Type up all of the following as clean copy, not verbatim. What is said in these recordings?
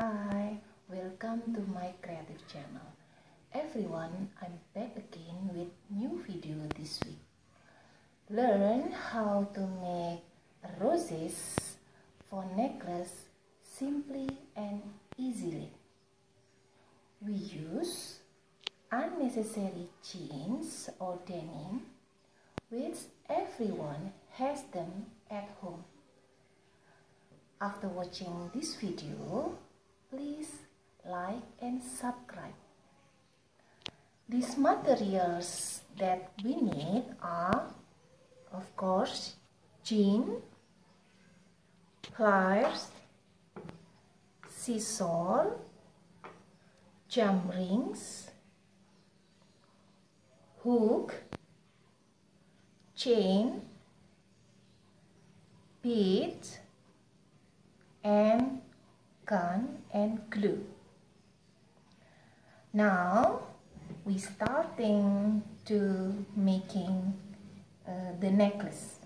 Hi, welcome to my creative channel. Everyone, I'm back again with new video this week. Learn how to make roses for necklace simply and easily. We use unnecessary jeans or denim, which everyone has them at home. After watching this video, please like and subscribe. These materials that we need are, of course, jean, pliers, scissors, jam rings, hook, chain, beads, and gun and glue. Now we starting to making the necklace.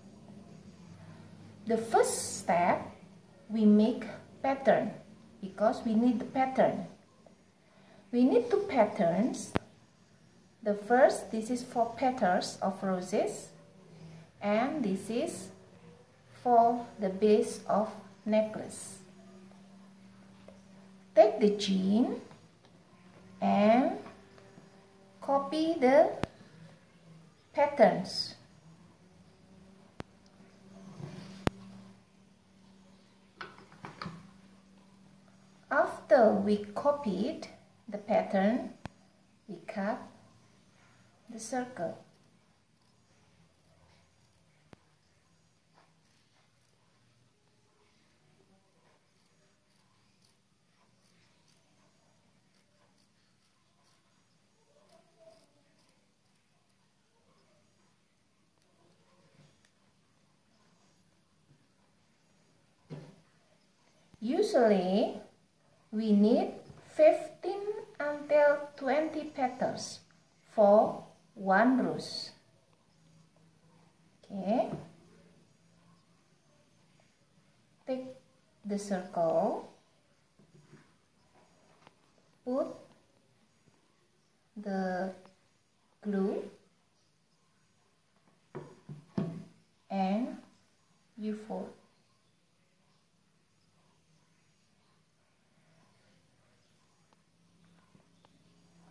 The first step, we make pattern because we need the pattern. We need two patterns. The first, this is for petals of roses, and this is for the base of necklace. Take the jean and copy the patterns. After we copied the pattern, we cut the circle. Usually, we need 15 until 20 petals for one rose. Okay. Take the circle, put the glue, and you fold.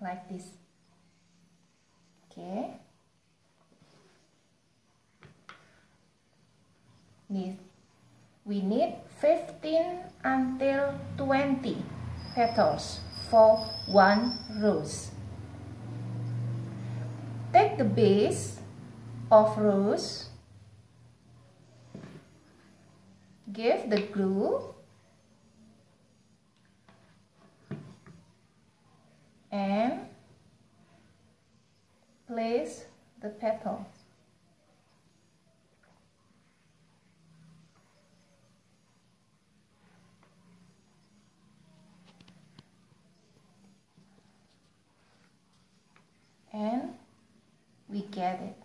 Like this. Okay. We need 15 until 20 petals for one rose. Take the base of rose, give the glue, and place the petals. And we get it.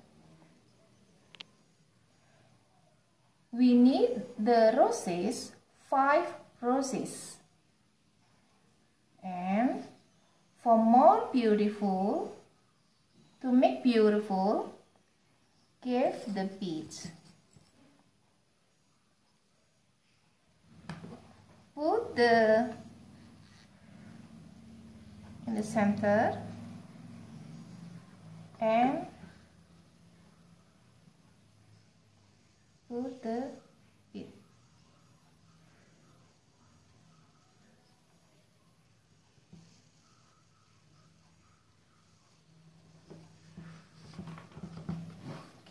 We need the roses, 5 roses. And for more beautiful, to make beautiful, give the beads. Put in the center and put the bead.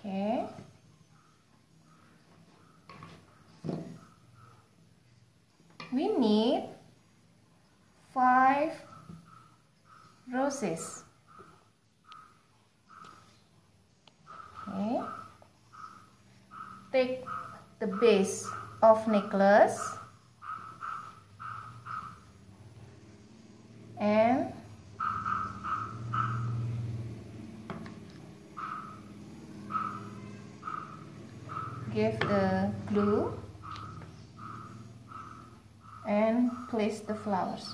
Okay. We need 5 roses. Okay. Take the base of necklace and give the glue and place the flowers.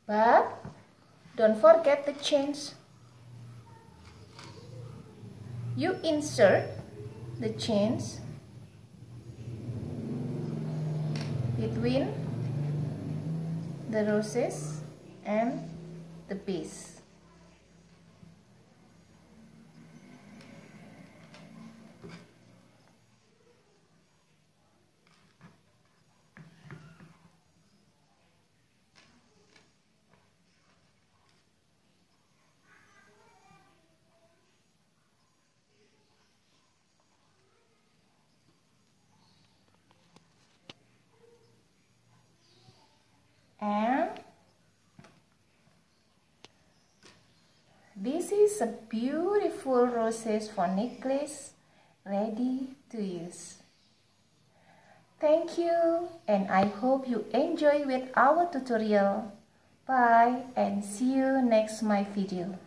But don't forget the chains. You insert the chains between the roses and the base. And this is a beautiful roses for necklace ready to use. Thank you, and I hope you enjoy with our tutorial. Bye and see you next my video.